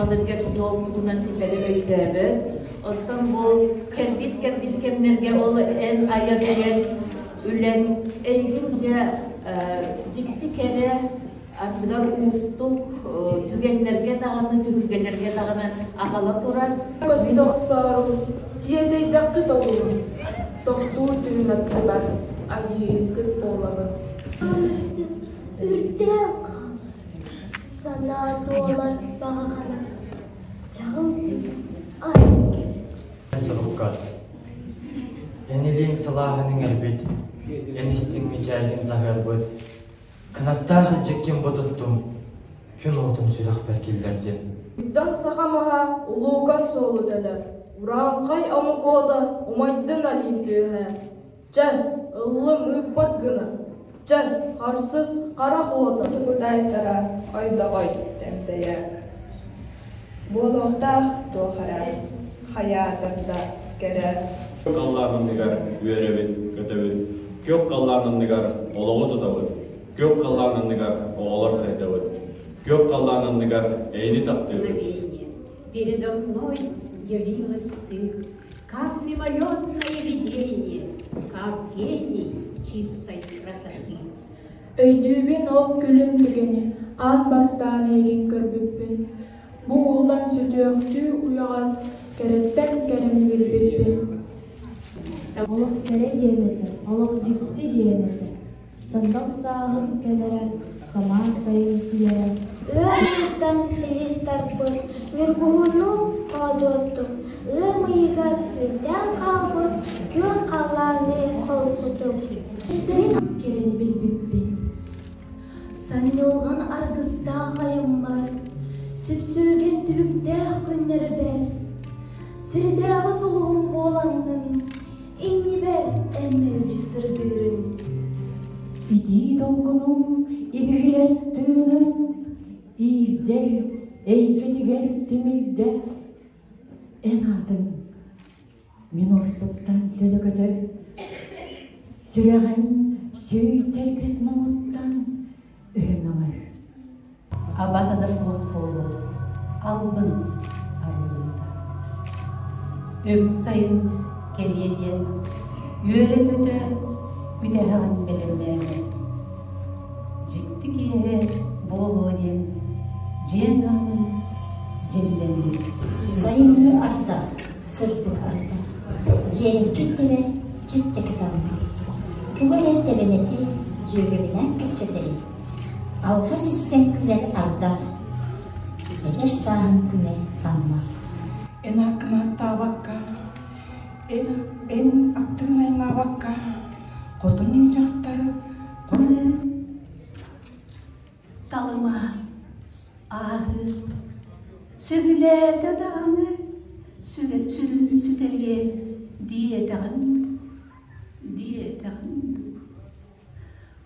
ағалырға толқуынан сипелі өйдәбі. Оттан бұл кәрдис кемнерге ол ән ая берен үлен әйгінже жікті кәрі ардығар ұстық түгенлерге тағаны, түгілгелерге тағаны ағала тұрар. Көзі тоқсару, тиедейдәқті толуын, тоқту түйін әтті бар, айын күт болабы. Анысы үрден қал, сана туалар бағана, жағыл түйін айын кел. Сұрыққат, әнелең сылағының әлбет, әністің мечәлің зағар бұд. Қанаттағы жеккен бұдыттым, күн отын сүрақ бәркелдерден. Үддан сақамаға ұлуған соғылы тәлі, ұрағын қай амықода ұмайдың әлейін өйі. Жән, ұлым үкпат гына, жән, қарсыз қара қуата. Тұқытайтара ойда-ой тәмсәйі. Болуқтақ тоқара, хаятында кәрі. Көп қалларының негар үйеребет, көтебет. Көп қалларының негар олығы тұтабыд. Көп қалларының негар оғалар сайдабыд. Көп қалларының негар әйні таптыбыд. Передо мной явилась ты, как мимолетное видение, как гений чистой красоты. Өйдүүбен ол күлім түгені, ан бастан егін көрбіппін. Бұл ұлдан сүтөқтүү уяғас, кәреттен кәріні білбіппін. Олық кәрі дейінеді, олық жүкті дейінеді. Сындық сағын кәлері, саман сайын күйері. Ұрайыттан сирестар бұд, мергуыну қадуаттым. Ұмыйға үрден қалбыд, көн қаланы қолсытым. Керені білбіппен. Сан олған арғызда ғайым бар, сүпсілген түбікті күннері бәр. Сірдіғі сұлуым болаңын, инни бәр әммелжі сырдырын. Биди долгунун ибигилестінің, иевдер, әйгедігер тимилде. Ән атын, мен оспыттан төлігідір. Сүрәғін сүй тәрбет мұңыттан үріміңір. Абатада соқ толы, албын арылында. Өң сайын келеден, үйері көті үдәғын белемдері. Жікті кері болу ден, жен ғанын жемленді. Sayınlı arda, sırtık arda, ciğerin kütteler, çıt çakıtamdı. Kıvayet tebeneti, cüğümünen köfteleri. Alfa sistem küler arda, eker sağın küme tamma. En hakkın hatta bakka, en attığın ayma bakka, kodun caktarı, kodun. Talıma, ahı, Sübüle dadağını sürün sütelge diye dağındı.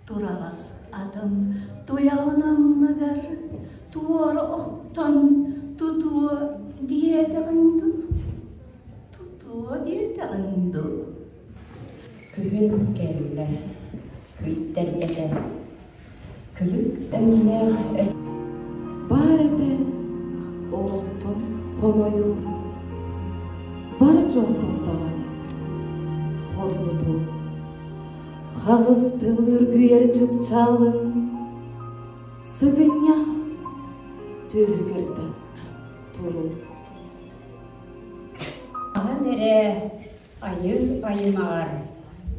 Durağız adam doyağınan nıgar, tuğara oktan tutuğu diye dağındı. Kühün kelle, küytterbede, külük önüne Barede Олықтың қомайу, бар жоқтың дағаны, қорғыту. Қағыздыл үргүйер жүп чалын, сығыня төгірді тұру. Ағын әрі айымағар,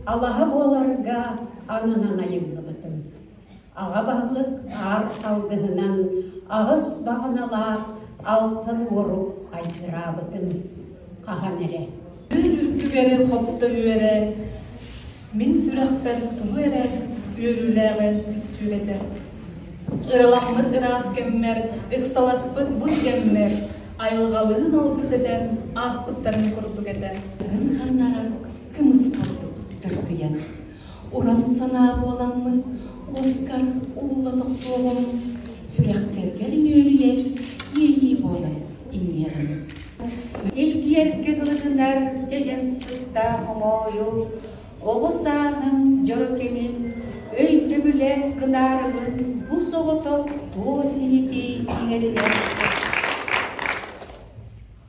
Аллаға боларға анынан айымлығытын. Аға бағлық ар алдығынан ағыс бағыналақ, алтын орып айтырабытын қаған әрі. Үркігері қопты үйері, мен сүрәқпәл тұмы әрі, өріләғыз күстігеді. Ұрылақмыр ұрақ кеммер, ұқсаласпыт бұд кеммер, айылғалығын алғыз әден, аспыттарын құрдық әден. Ғаннаран кіміз қалды дұрғиян. Уран сана боламын, Оскар ұлы тоқтуғым, сүрәқтерген өліен, ейі болы инеғын. Илгерге қылығынар жежен сұтта қомойу, оғысағын жорокемін, өйді бүле қынарымын, бұл соғыты туы сенеті еңеріне.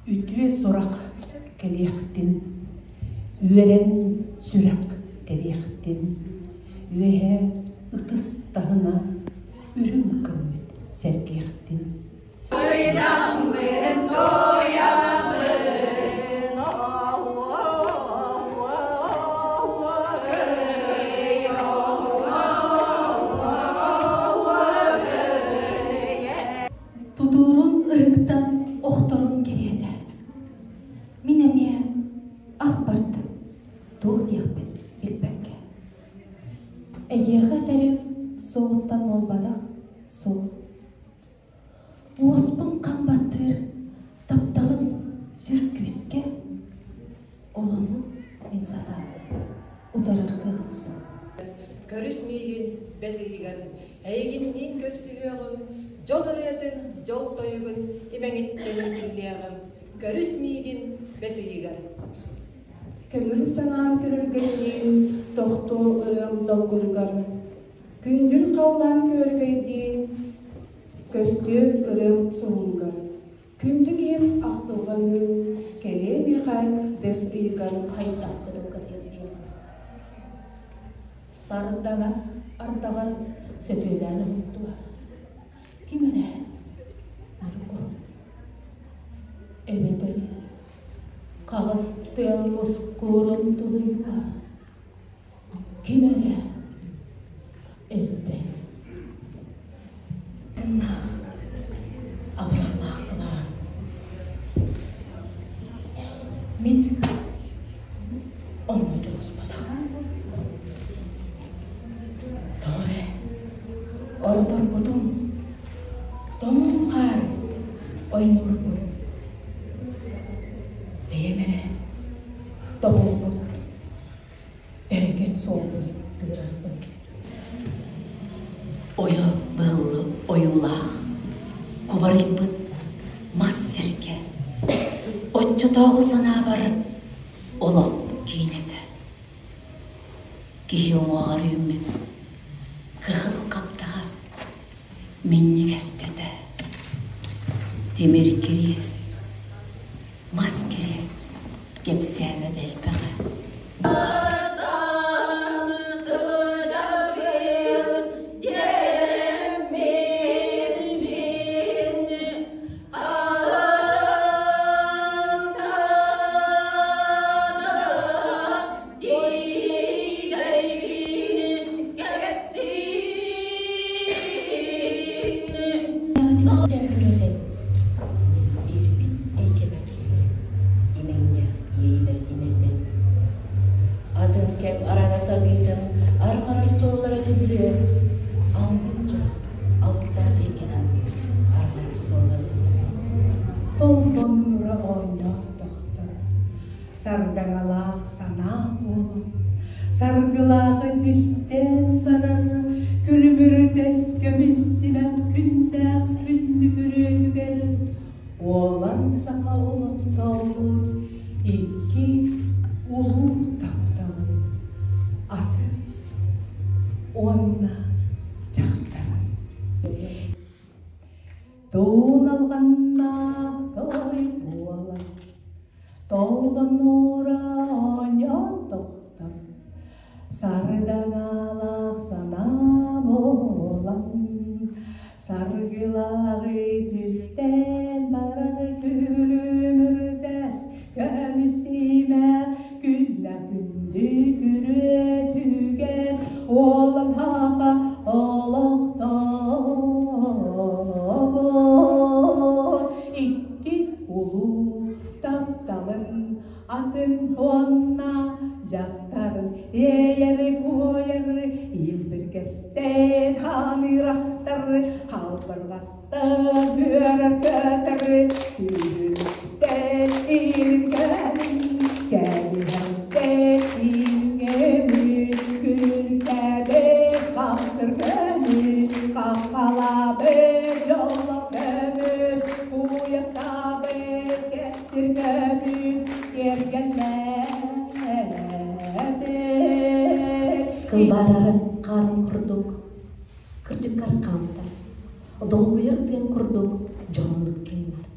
Ütüe sorak kelektin, üelen sürek kelektin, üehe ıtыстahına ürüm kılmet serkektin. Öydam ben doyamın, Tuturun ıhıktan oxtorun geriyede. Mineme akbardı. Tuğ diyekpet bilbekke. Eyeğe terim soğuttan olmadak soğuk. Ospun kambattır taptalım sürküske. Olunu min sada udarır kığımsın. Körüsmeygin bezigiger, eyginnin köpsüğüm, jol ırıydın, jol toyugun, imeŋittenin killeğim. Körüsmeygin bezigiger. Köngül sanam körülgeydiğin, tohtu ırım dolgulgar. Kündül kallan körgeydiğin, köstü ırım soğungar. Kündügem ahtılganın, kelemi kal bezigiger kaytaktırıp katıyordun. Sarıdana ardagar sötüden unuttu. Kimene? Arıko. Eveteri. Kağıstığın uskurun tuluyuğa. Kimene? Elbe. Kınna. Avrallah sınağı. Min onuncu uspada. Doğru. Oradan budum. Domun kar. Oymurgun. Deyemene. Doğulgun. Bergen soğuğu. Gırargun. Oya bığlı oyula. Kubarıybıt. Mas serke. Otçu toğu sana barıp. Olok giynete. Gihi oğar ümmet. Kıhıl kaptağız. Minni gestede. Demir kiriyes. Mas kiriyes. Gepsene delpeğe. Sardangalak sana oğlum, sargılağı düsten varar, gülümürdes gömüssimem künden fündügürü tügel. Oğlan saka olup dağılır, iki ulu taptalı, atı onna çaktalı. Doğun alğanna doy boğalar, Толдан ораньон тоқтар, сардангалақ сана болан, саргылағы түстен барар күлімірдәс, көмісіме күнна күнді күретуген, олан хақа олықтабыр, икки улу taptalın atın onna jaktarın eğer koyar ildir kesten hanıraqtar halbarğastar bürer kötür tüyürükten ilgelin gelihette ilgemüz gülkebe kapsır gömüz kakala bir yolla gömüz uyakta bir kesir gömüz gergenlerde. Kılbararın karın kurduk, kırcıklar kamda, dolguyırken kurduk, jonluk kenler.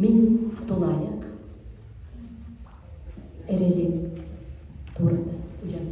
Min tolaya erelim turda uyan.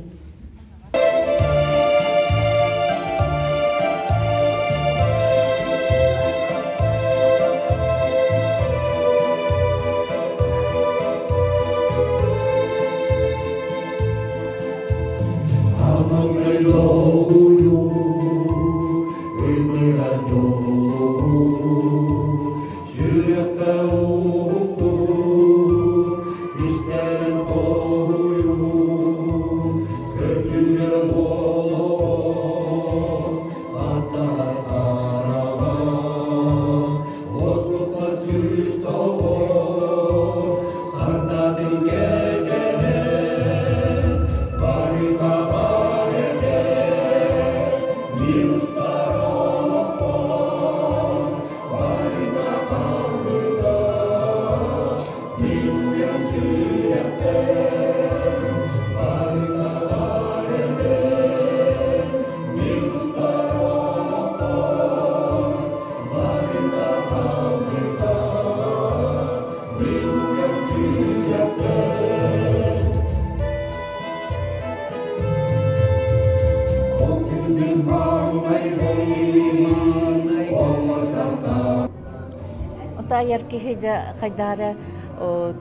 Яркихеja кайдара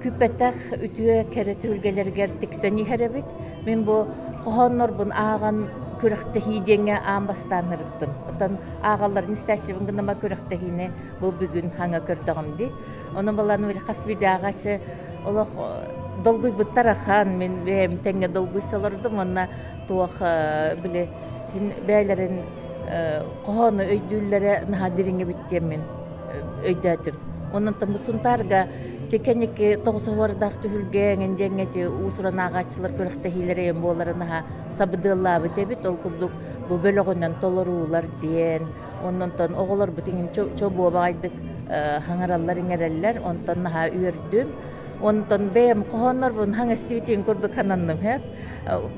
күпетах үтүе керетүлгелерге тиксени херебит. Мен бу кохоннорбун ааган күрәхтәһидеңе амбастан ырыттым. Отан аагалларын истәчибин гынама күрәхтәһине бу бүгүн хаңа көрдөгөмди. Оны баланы бир хасбидагачы олох долгуй буттарахан мен бем теңге долгуй салырдым. Онна туах биле бәйләрен кохоны өйдүлләре нахадиринге биттемен өйдәтим. Onun musuntarga tekeniki toğsuvardak tühülgen jengeti usran ağaçlar körüktehilere bolarına sabıdılla bitebit ol kubduk bu bölөгөнөн tolorular diyen ondan oğullar bütün çobu baydık hangarallar ingereller ondan ha ürdüm ondan bem kohonlar bun hangastivtin kurduk kanandım hep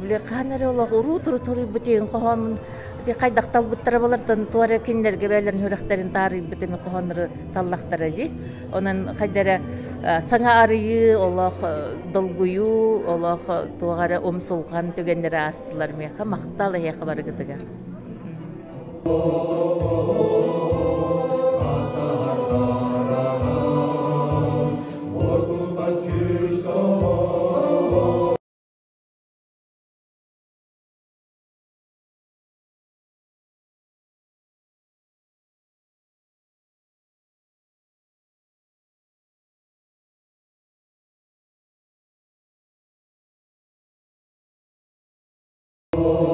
bile kanere ola uru turu bütün kohon кайдактал буттара болардан туара киндерге бәлерин хүрәхтерин тарый битеме кохонры таллахтара ди. Онан хайдара саңа арыйы Аллах долгую Аллах туагара омсулган төгендер астылар меха макталы я хабар гытыгар. Oh